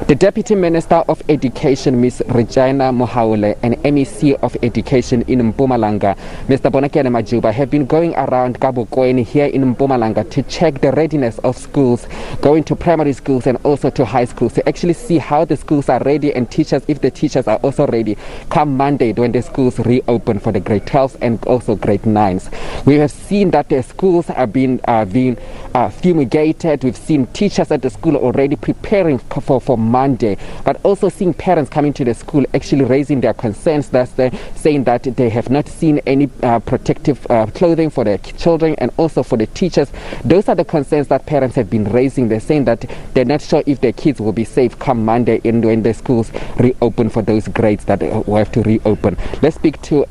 The Deputy Minister of Education, Ms. Regina Mohaule, and MEC of Education in Mpumalanga, Mr. Bonakele Majuba, have been going around Kabokweni here in Mpumalanga to check the readiness of schools, going to primary schools and also to high schools, to actually see how the schools are ready and teachers, if the teachers are also ready come Monday when the schools reopen for the grade 12s and also grade 9s. We have seen that the schools are being fumigated. We've seen teachers at the school already preparing for Monday, but also seeing parents coming to the school actually raising their concerns. That's saying that they have not seen any protective clothing for their children and also for the teachers. Those are the concerns that parents have been raising. They're saying that they're not sure if their kids will be safe come Monday when the schools reopen for those grades that will have to reopen. Let's speak to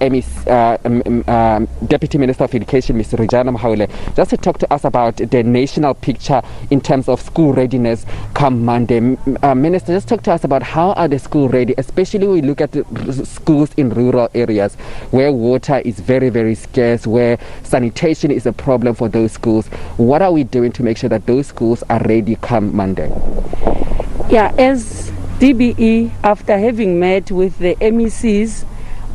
Deputy Minister of Education, Ms. Regina Mohaule, just to talk to us about the national picture in terms of school readiness come Monday. Minister, just talk to us about how are the schools ready, especially when we look at the schools in rural areas where water is very, very scarce, where sanitation is a problem for those schools. What are we doing to make sure that those schools are ready come Monday? Yeah, as DBE, after having met with the MECs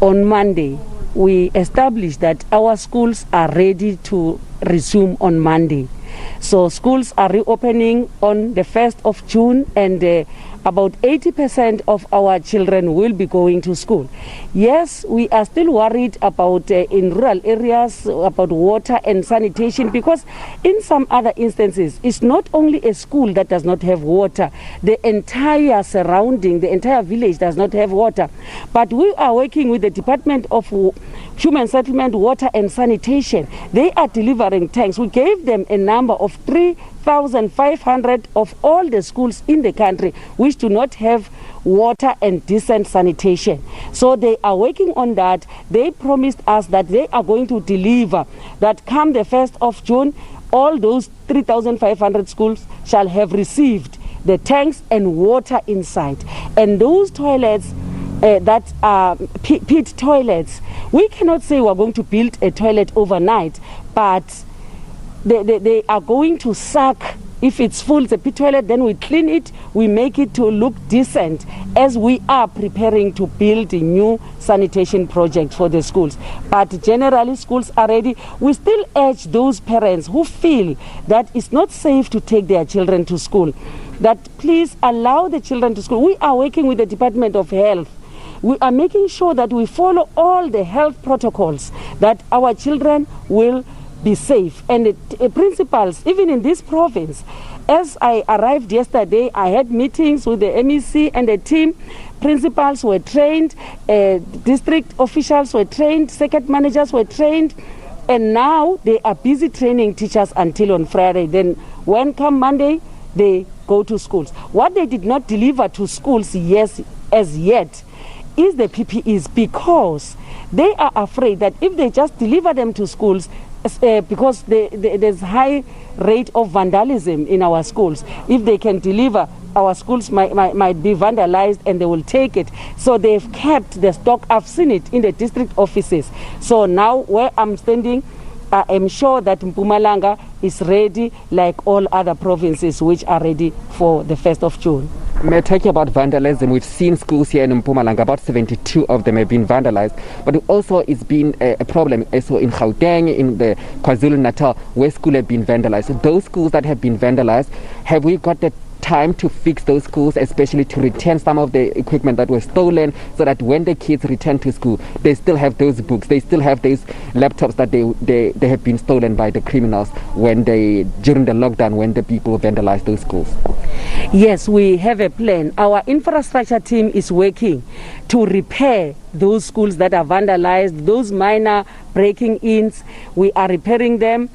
on Monday, we established that our schools are ready to resume on Monday. So schools are reopening on the 1st of June, and about 80% of our children will be going to school. Yes, we are still worried about in rural areas about water and sanitation, because in some other instances it's not only a school that does not have water, the entire surrounding, the entire village does not have water. But we are working with the Department of Human Settlement, Water and Sanitation. They are delivering tanks. We gave them a number of 3,500 of all the schools in the country which do not have water and decent sanitation. So they are working on that. They promised us that they are going to deliver, that come the 1st of June, all those 3,500 schools shall have received the tanks and water inside. And those toilets that are pit toilets, we cannot say we're going to build a toilet overnight, but they are going to suck. If it's full, it's a pit toilet, then we clean it, we make it to look decent as we are preparing to build a new sanitation project for the schools. But generally, schools are ready. We still urge those parents who feel that it's not safe to take their children to school, that please allow the children to school. We are working with the Department of Health. We are making sure that we follow all the health protocols, that our children will be safe. And the principals, even in this province, as I arrived yesterday, I had meetings with the MEC and the team. Principals were trained, district officials were trained, circuit managers were trained, and now they are busy training teachers until on Friday. Then when come Monday, they go to schools. What they did not deliver to schools as yet is the PPEs, because they are afraid that if they just deliver them to schools, because there's high rate of vandalism in our schools. If they can deliver, our schools might be vandalized and they will take it. So they've kept the stock. I've seen it in the district offices. So now where I'm standing, I am sure that Mpumalanga is ready like all other provinces which are ready for the 1st of June. May I talk about vandalism? We've seen schools here in Mpumalanga, about 72 of them have been vandalized, but also it's been a problem also in Gauteng, in the KwaZulu-Natal, where schools have been vandalized. Those schools that have been vandalized, have we got the time to fix those schools, especially to return some of the equipment that was stolen, so that when the kids return to school, they still have those books, they still have those laptops that they have been stolen by the criminals during the lockdown, when the people vandalized those schools? Yes, we have a plan. Our infrastructure team is working to repair those schools that are vandalized, those minor breaking-ins. We are repairing them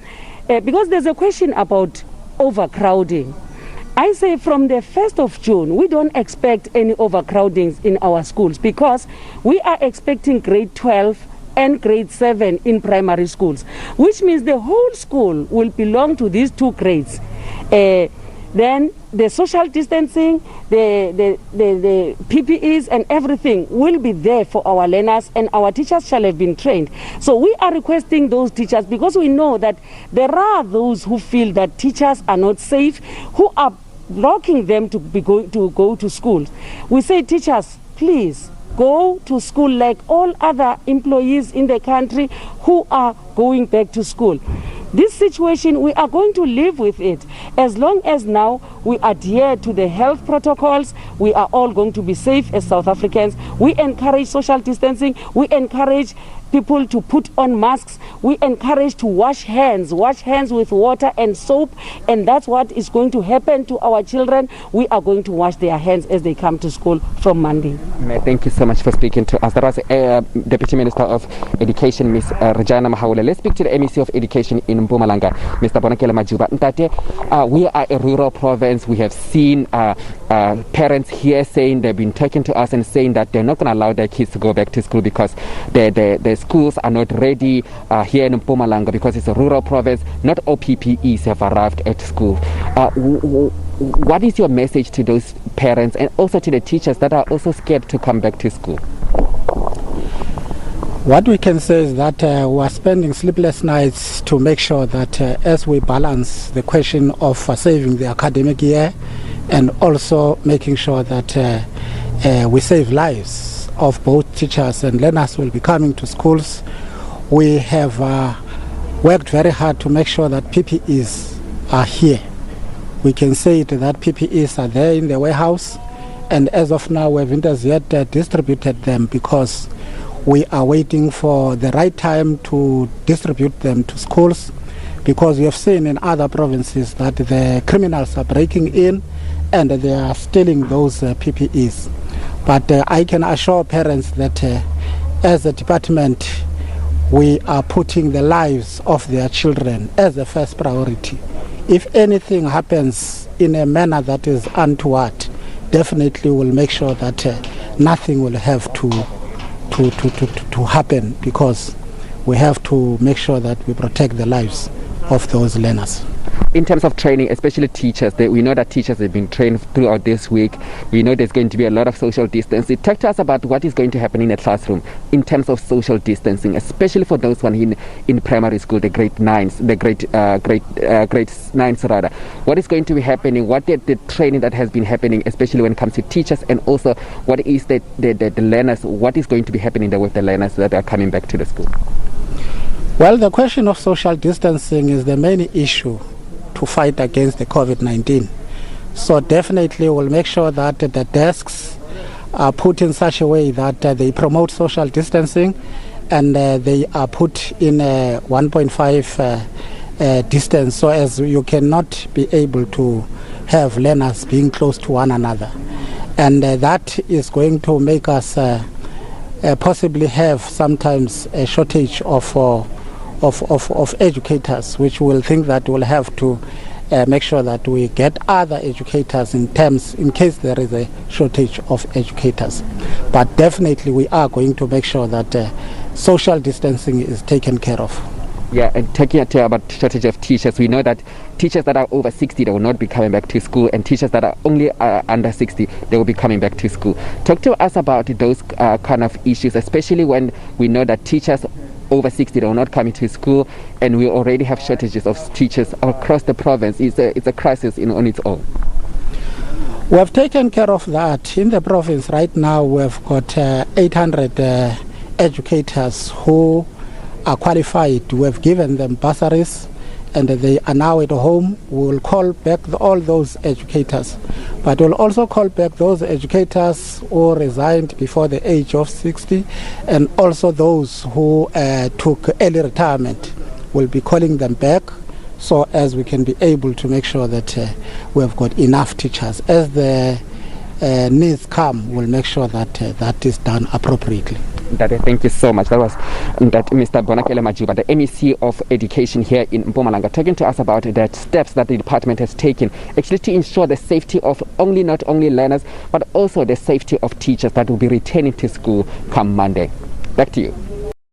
because there's a question about overcrowding. I say from the 1st of June, we don't expect any overcrowdings in our schools, because we are expecting grade 12 and grade 7 in primary schools, which means the whole school will belong to these two grades. Then the social distancing, the PPEs and everything will be there for our learners, and our teachers shall have been trained. So we are requesting those teachers, because we know that there are those who feel that teachers are not safe, who are blocking them to go to school. We say, teachers, please go to school like all other employees in the country who are going back to school. This situation, we are going to live with it. As long as now we adhere to the health protocols, we are all going to be safe as South Africans. We encourage social distancing. We encourage people to put on masks. We encourage to wash hands with water and soap, and that's what is going to happen to our children. We are going to wash their hands as they come to school from Monday. Thank you so much for speaking to us. That was Deputy Minister of Education, Ms. Rejana Mahaule. Let's speak to the MEC of Education in Mpumalanga, Mr. Bonakele Majuba. Ntate, we are a rural province. We have seen parents here saying, they've been talking to us and saying that they're not going to allow their kids to go back to school because the schools are not ready here in Mpumalanga because it's a rural province. Not all PPEs have arrived at school. What is your message to those parents and also to the teachers that are also scared to come back to school? What we can say is that we are spending sleepless nights to make sure that as we balance the question of saving the academic year and also making sure that we save lives of both teachers and learners will be coming to schools, we have worked very hard to make sure that PPEs are here. We can say that PPEs are there in the warehouse, and as of now we haven't as yet distributed them because we are waiting for the right time to distribute them to schools, because we have seen in other provinces that the criminals are breaking in and they are stealing those PPEs. But I can assure parents that as a department we are putting the lives of their children as the first priority. If anything happens in a manner that is untoward, definitely we'll make sure that nothing will have to happen, because we have to make sure that we protect the lives of those learners. In terms of training, especially teachers, we know that teachers have been trained throughout this week. We know there's going to be a lot of social distancing. Talk to us about what is going to happen in a classroom in terms of social distancing, especially for those one in primary school, the grade 9s, grade 9s rather. What is going to be happening? What is the training that has been happening, especially when it comes to teachers, and also what is the learners? What is going to be happening there with the learners that are coming back to the school? Well, the question of social distancing is the main issue to fight against the COVID-19. So definitely we'll make sure that the desks are put in such a way that they promote social distancing, and they are put in a 1.5 distance, so as you cannot be able to have learners being close to one another. And that is going to make us possibly have sometimes a shortage of educators, which will think that we'll have to make sure that we get other educators in case there is a shortage of educators. But definitely we are going to make sure that social distancing is taken care of. Yeah, and talking about shortage of teachers, we know that teachers that are over 60, they will not be coming back to school, and teachers that are only under 60, they will be coming back to school. Talk to us about those kind of issues, especially when we know that teachers over 60, they are not coming to school, and we already have shortages of teachers across the province. It's a crisis on its own. We have taken care of that. In the province right now, we have got 800 educators who are qualified. We have given them bursaries, and they are now at home. We will call back all those educators, but we'll also call back those educators who resigned before the age of 60, and also those who took early retirement. We'll be calling them back, so as we can be able to make sure that we have got enough teachers. As the needs come, we'll make sure that that is done appropriately. Thank you so much. That was Mr. Bonakele Majuba, the MEC of Education here in Mpumalanga, talking to us about the steps that the department has taken actually to ensure the safety of not only learners, but also the safety of teachers that will be returning to school come Monday. Back to you.